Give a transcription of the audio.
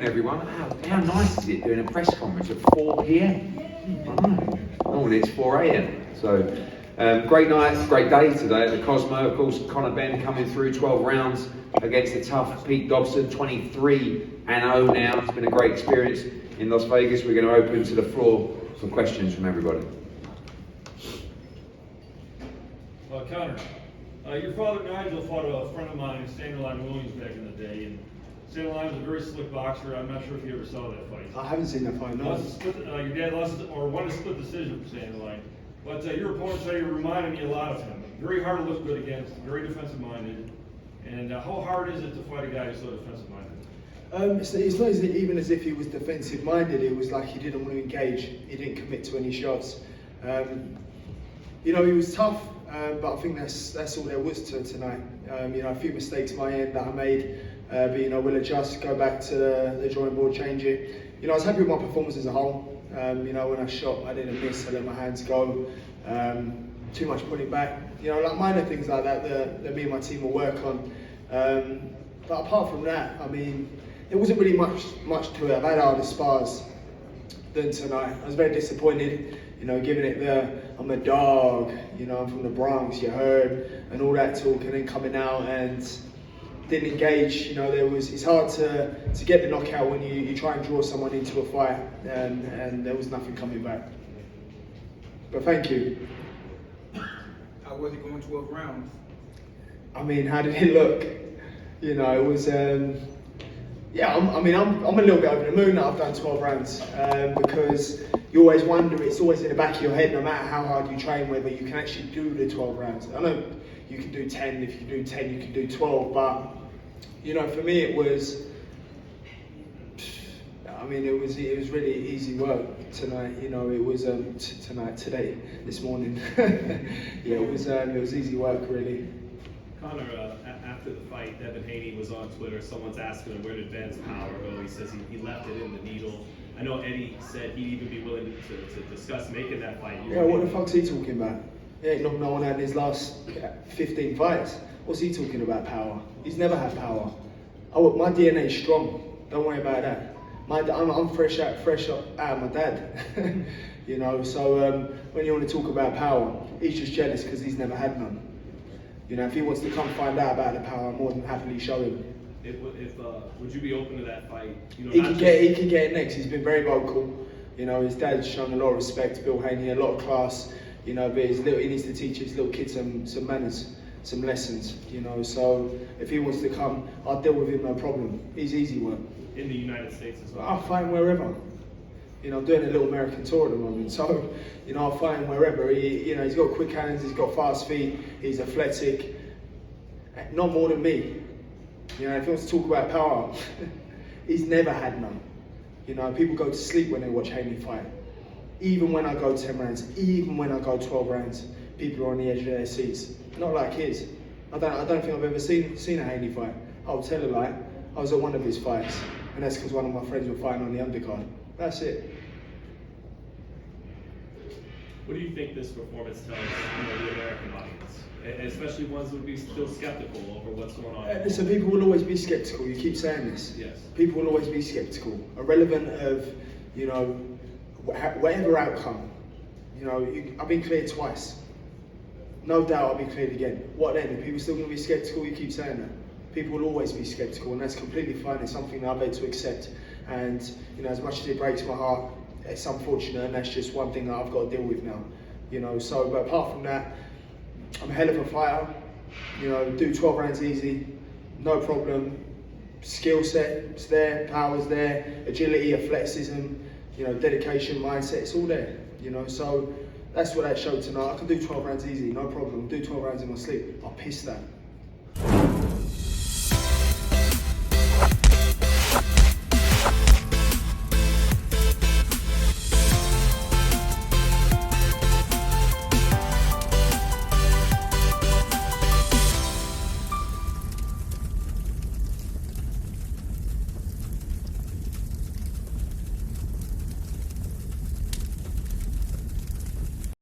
everyone. How nice is it doing a press conference at 4 p.m? I know. Normally it's 4 a.m. So, great night, great day today at the Cosmo. Of course, Conor Benn coming through 12 rounds against the tough Pete Dobson, 23-0 now. It's been a great experience in Las Vegas. We're going to open to the floor for questions from everybody. Conor, your father Nigel fought a friend of mine, Stanley Williams, back in the day, and Stanley was a very slick boxer. I'm not sure if you ever saw that fight. I haven't seen that fight, no. Your dad lost or won a split decision for Stanley, but your opponent said you reminded me a lot of him. Very hard to look good against, very defensive-minded. And how hard is it to fight a guy who's so defensive-minded? It's not even as if he was defensive-minded. It was like he didn't want to engage. He didn't commit to any shots. He was tough, but I think that's all there was to tonight. A few mistakes my end that I made, but we'll adjust, go back to the drawing board, change it. I was happy with my performance as a whole. When I shot, I didn't miss. I let my hands go. Too much putting back. Like minor things like that that me and my team will work on. But apart from that, there wasn't really much to it. I've had harder spars than tonight. I was very disappointed, giving it I'm a dog, I'm from the Bronx, you heard, and all that talk, and then coming out and didn't engage. It's hard to get the knockout when you try and draw someone into a fight, and there was nothing coming back. But thank you. How was it going 12 rounds? How did it look? It was. I'm a little bit over the moon that I've done 12 rounds because you always wonder, it's always in the back of your head, no matter how hard you train, whether you can actually do the 12 rounds. I know you can do 10, if you can do 10, you can do 12, but for me it was, it was really easy work tonight. It was this morning. Yeah, it was easy work really. Conor, after the fight, Devin Haney was on Twitter. Someone's asking him where did Benn's power go. He says he left it in the needle. I know Eddie said he'd even be willing to discuss making that fight. What the fuck's he talking about? He ain't knocked no one out in his last 15 fights. What's he talking about power? He's never had power. My DNA's strong. Don't worry about that. I'm fresh out of my dad. So when you want to talk about power, he's just jealous because he's never had none. If he wants to come find out about the power, I'm more than happily show him. Would you be open to that fight? He could get it next. He's been very vocal. His dad's shown a lot of respect, Bill Haney, a lot of class. But he needs to teach his little kids some manners, some lessons. So if he wants to come, I'll deal with him, no problem. He's easy work. In the United States as well. I'll fight him wherever. I'm doing a little American tour at the moment, so I'll fight him wherever. He's got quick hands, he's got fast feet, he's athletic. Not more than me. If he wants to talk about power, he's never had none. People go to sleep when they watch Haney fight. Even when I go 10 rounds, even when I go 12 rounds, people are on the edge of their seats. Not like his. I don't think I've ever seen a Haney fight. I'll tell a lie. I was at one of his fights, and that's because one of my friends were fighting on the undercard. That's it. What do you think this performance tells the American audience, especially ones who would be still skeptical over what's going on? Listen, people will always be skeptical. You keep saying this. Yes. People will always be skeptical, irrelevant of whatever outcome. I've been cleared twice. No doubt I'll be cleared again. What then? Are people still going to be skeptical? You keep saying that. People will always be skeptical, and that's completely fine. It's something that I've had to accept. And as much as it breaks my heart, it's unfortunate, and that's just one thing that I've got to deal with now. But apart from that, I'm a hell of a fighter. Do 12 rounds easy, no problem. Skill set's there, power's there, agility, athleticism, dedication, mindset, it's all there. So that's what that showed tonight. I can do 12 rounds easy, no problem. Do 12 rounds in my sleep. I'll piss that.